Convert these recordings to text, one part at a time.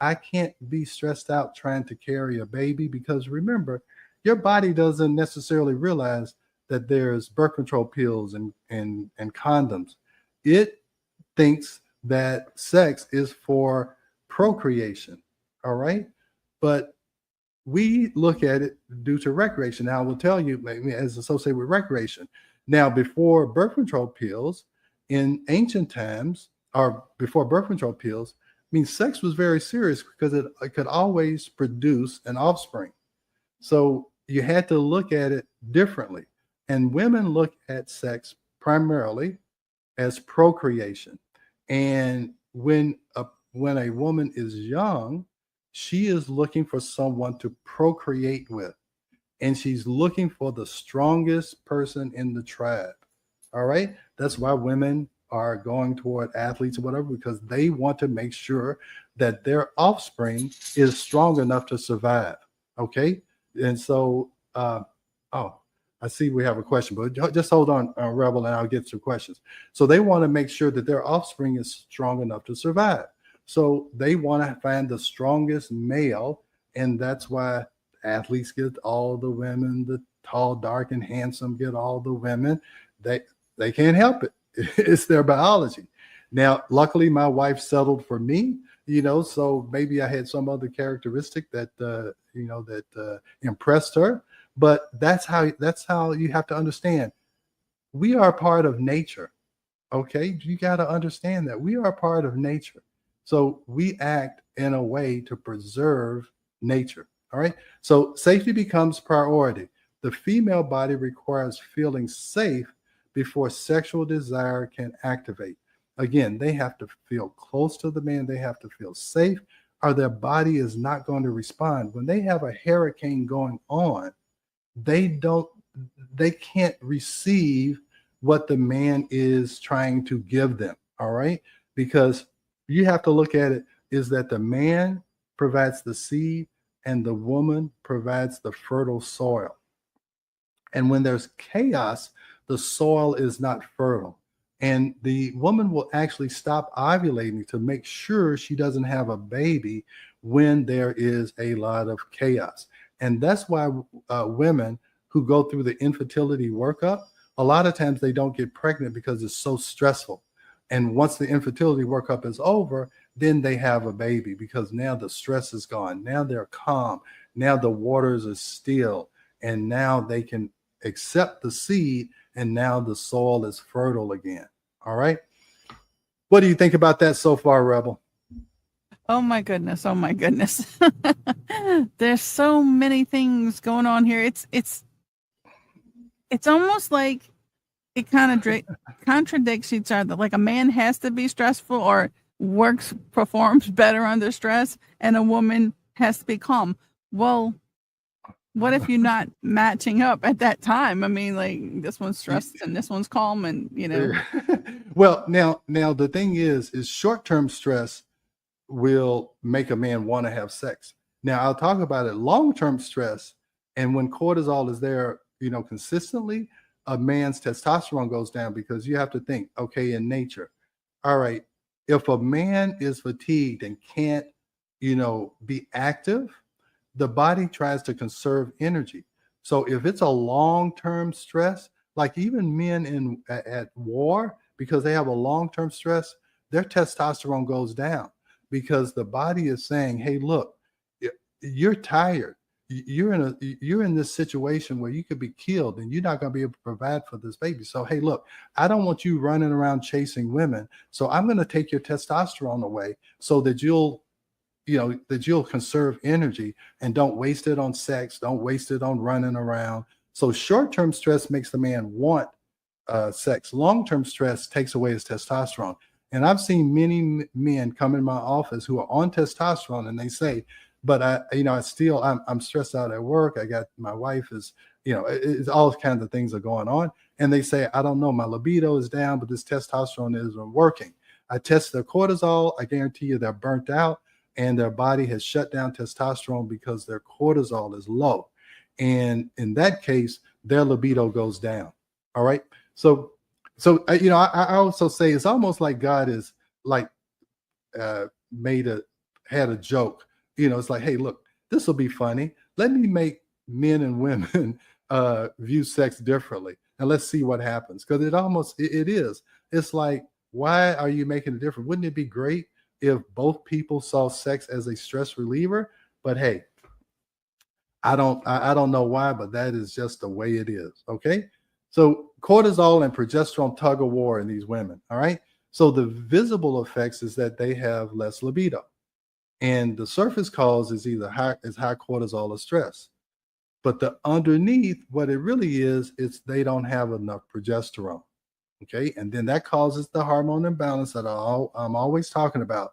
I can't be stressed out trying to carry a baby, because remember, your body doesn't necessarily realize that there's birth control pills and condoms. It thinks that sex is for procreation. All right. But we look at it due to recreation. Now, I will tell you, as associated with recreation. Now, before birth control pills, in ancient times, or before birth control pills, I mean, sex was very serious because it could always produce an offspring. So you had to look at it differently. And women look at sex primarily as procreation. And when a woman is young, she is looking for someone to procreate with, and she's looking for the strongest person in the tribe. All right, that's why women are going toward athletes or whatever, because they want to make sure that their offspring is strong enough to survive. Okay, and so oh, I see we have a question, but just hold on, Rebel, and I'll get to questions. So they want to make sure that their offspring is strong enough to survive. So they want to find the strongest male, and that's why athletes get all the women, the tall, dark, and handsome get all the women. They they can't help it. It's their biology. Now, luckily, my wife settled for me, so maybe I had some other characteristic that impressed her. But that's how you have to understand. We are part of nature. Okay, you got to understand that we are part of nature. So we act in a way to preserve nature. All right. So safety becomes priority. The female body requires feeling safe before sexual desire can activate. Again, they have to feel close to the man, they have to feel safe, or their body is not going to respond. When they have a hurricane going on, they don't they can't receive what the man is trying to give them. All right, because you have to look at it is that the man provides the seed and the woman provides the fertile soil. And when there's chaos, the soil is not fertile, and the woman will actually stop ovulating to make sure she doesn't have a baby when there is a lot of chaos. And that's why women who go through the infertility workup, a lot of times they don't get pregnant because it's so stressful. And once the infertility workup is over, then they have a baby because now the stress is gone. Now they're calm. Now the waters are still. And now they can accept the seed. And now the soil is fertile again. All right. What do you think about that so far, Rebel? Oh my goodness. Oh my goodness. There's so many things going on here. It's almost like it kind of contradicts each other. Like a man has to be stressful or performs better under stress, and a woman has to be calm. Well, what if you're not matching up at that time? I mean, like this one's stressed and this one's calm, and Well, now the thing is short-term stress will make a man want to have sex. Now I'll talk about it. Long-term stress, and when cortisol is there, consistently, a man's testosterone goes down because you have to think, okay, in nature, all right, if a man is fatigued and can't, be active, the body tries to conserve energy. So if it's a long-term stress, like even men at war, because they have a long-term stress, their testosterone goes down because the body is saying, "Hey, look, you're tired. You're in this situation where you could be killed and you're not going to be able to provide for this baby. So hey, look, I don't want you running around chasing women. So I'm going to take your testosterone away so that you'll conserve energy and don't waste it on sex, don't waste it on running around." So short-term stress makes the man want sex. Long-term stress takes away his testosterone. And I've seen many men come in my office who are on testosterone and they say, but I'm stressed out at work. I got my wife is, it's all kinds of things are going on. And they say, I don't know, my libido is down, but this testosterone isn't working. I test their cortisol. I guarantee you they're burnt out and their body has shut down testosterone because their cortisol is low. And in that case, their libido goes down. All right. I also say it's almost like God is like made had a joke. It's like, hey, look, this will be funny. Let me make men and women view sex differently, and let's see what happens. Because it is. It's like, why are you making it different? Wouldn't it be great if both people saw sex as a stress reliever? But hey, I don't know why, but that is just the way it is. Okay. So cortisol and progesterone tug of war in these women. All right. So the visible effects is that they have less libido. And the surface cause is either high cortisol or stress. But the underneath, what it really is, it's they don't have enough progesterone. Okay. And then that causes the hormone imbalance that I'm always talking about.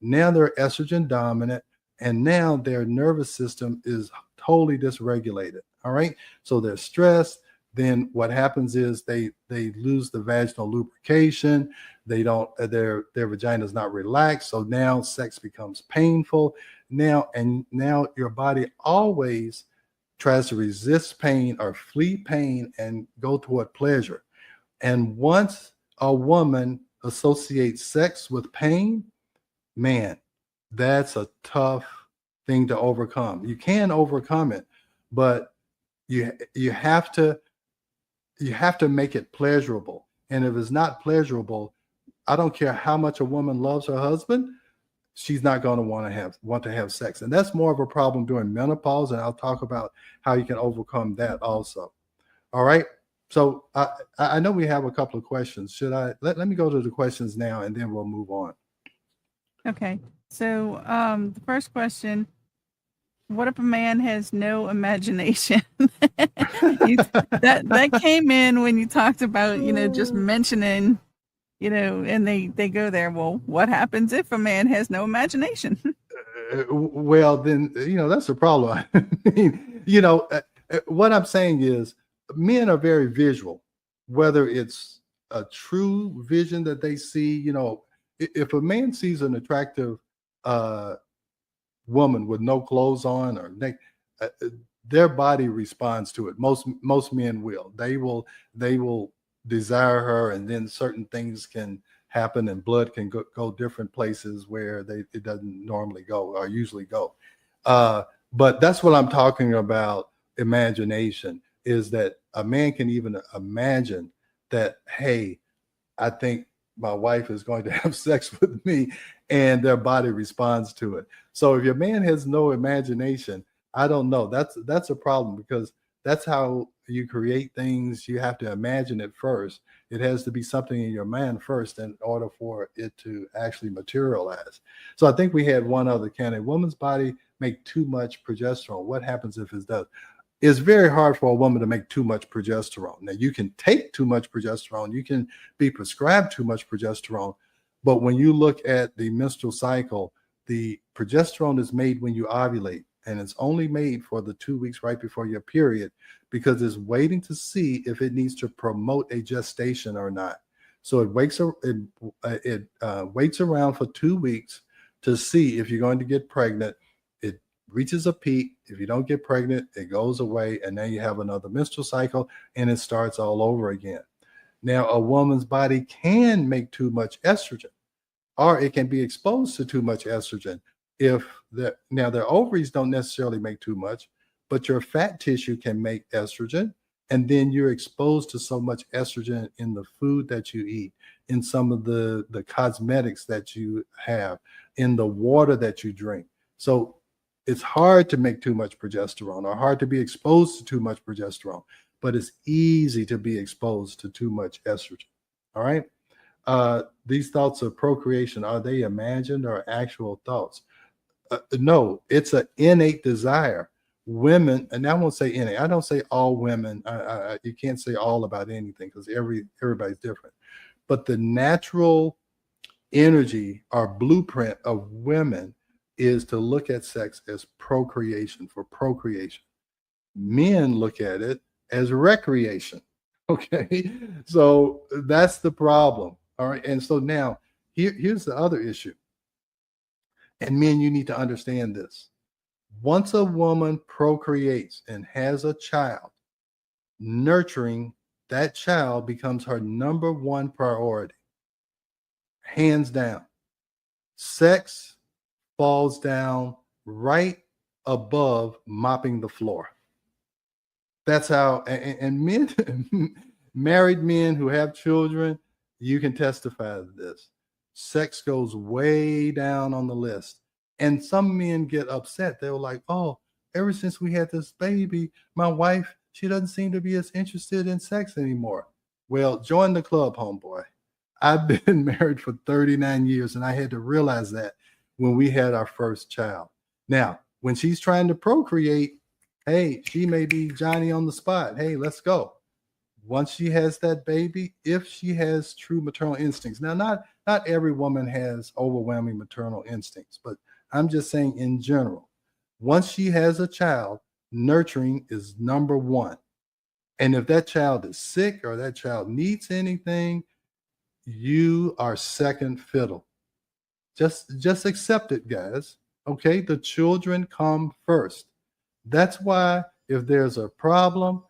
Now they're estrogen dominant, and now their nervous system is totally dysregulated. All right. So they're stressed. Then what happens is they lose the vaginal lubrication. They don't their vagina is not relaxed. So now sex becomes painful. Now your body always tries to resist pain or flee pain and go toward pleasure. And once a woman associates sex with pain, man, that's a tough thing to overcome. You can overcome it, but you have to make it pleasurable. And if it's not pleasurable, I don't care how much a woman loves her husband, she's not going to want to have sex. And that's more of a problem during menopause. And I'll talk about how you can overcome that also. All right. So I know we have a couple of questions. Should I let me go to the questions now, and then we'll move on. Okay. So the first question, what if a man has no imagination? that came in when you talked about, just mentioning, and they go there. Well, what happens if a man has no imagination? Well, then, that's a problem. I mean, what I'm saying is men are very visual, whether it's a true vision that they see. If a man sees an attractive woman with no clothes on or their body responds to it. Most men will. They will desire her, and then certain things can happen, and blood can go different places where it doesn't normally go or usually go. But that's what I'm talking about. Imagination is that a man can even imagine that, hey, I think my wife is going to have sex with me, and their body responds to it. So if your man has no imagination, I don't know. That's a problem, because that's how you create things. You have to imagine it first. It has to be something in your mind first in order for it to actually materialize. So I think we had one other. Can a woman's body make too much progesterone? What happens if it does? It's very hard for a woman to make too much progesterone. Now, you can take too much progesterone, you can be prescribed too much progesterone, but when you look at the menstrual cycle, the progesterone is made when you ovulate, and it's only made for the 2 weeks right before your period, because it's waiting to see if it needs to promote a gestation or not. So it waits around for 2 weeks to see if you're going to get pregnant. It reaches a peak. If you don't get pregnant, it goes away, and then you have another menstrual cycle, and it starts all over again. Now, a woman's body can make too much estrogen, or it can be exposed to too much estrogen. Now their ovaries don't necessarily make too much, but your fat tissue can make estrogen, and then you're exposed to so much estrogen in the food that you eat, in some of the cosmetics that you have, in the water that you drink. So it's hard to make too much progesterone, or hard to be exposed to too much progesterone, but it's easy to be exposed to too much estrogen. All right. These thoughts of procreation, are they imagined or actual thoughts? No, it's an innate desire. Women, and I won't say innate. I don't say all women. You can't say all about anything, because everybody's different. But the natural energy or blueprint of women is to look at sex as procreation, for procreation. Men look at it as recreation. Okay. So that's the problem. All right. And so now here's the other issue. And men, you need to understand this. Once a woman procreates and has a child, nurturing that child becomes her number one priority, hands down. Sex falls down right above mopping the floor. That's how, and men, married men who have children, you can testify to this. Sex goes way down on the list. And some men get upset. They were like, oh, ever since we had this baby, my wife, she doesn't seem to be as interested in sex anymore. Well, join the club, homeboy. I've been married for 39 years, and I had to realize that when we had our first child. Now, when she's trying to procreate, hey, she may be Johnny on the spot. Hey, let's go. Once she has that baby, if she has true maternal instincts. Now, not every woman has overwhelming maternal instincts, but I'm just saying in general, once she has a child, nurturing is number one. And if that child is sick or that child needs anything, you are second fiddle. Just accept it, guys. Okay, the children come first. That's why if there's a problem,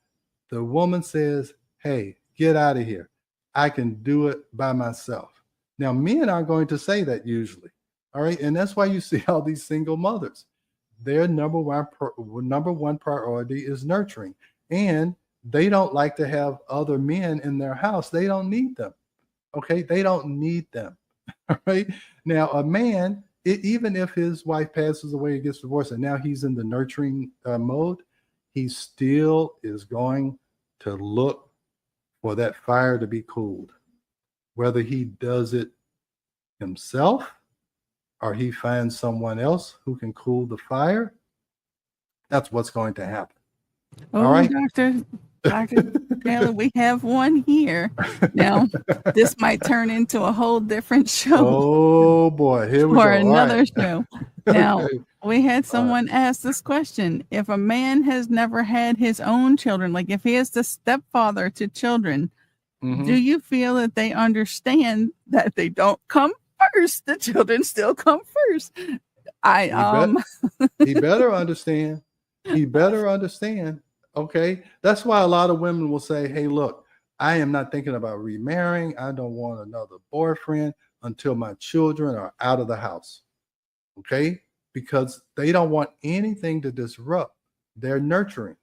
the woman says, hey, get out of here. I can do it by myself. Now, men aren't going to say that usually. All right. And that's why you see all these single mothers. Their number one priority is nurturing. And they don't like to have other men in their house. They don't need them. Okay. They don't need them. All right. Now, a man, even if his wife passes away and gets divorced and now he's in the nurturing mode, he still is going to look for that fire to be cooled. Whether he does it himself or he finds someone else who can cool the fire, that's what's going to happen. Oh, all right, Dr. Taylor, we have one here. Now, this might turn into a whole different show. Oh boy, here we go. For another show. Now, Okay. we had someone ask this question. If a man has never had his own children, like if he is the stepfather to children, do you feel that they understand that they don't come first? The children still come first. He better understand. He better understand. Okay. That's why a lot of women will say, hey, look, I am not thinking about remarrying. I don't want another boyfriend until my children are out of the house. Okay. Because they don't want anything to disrupt their nurturing.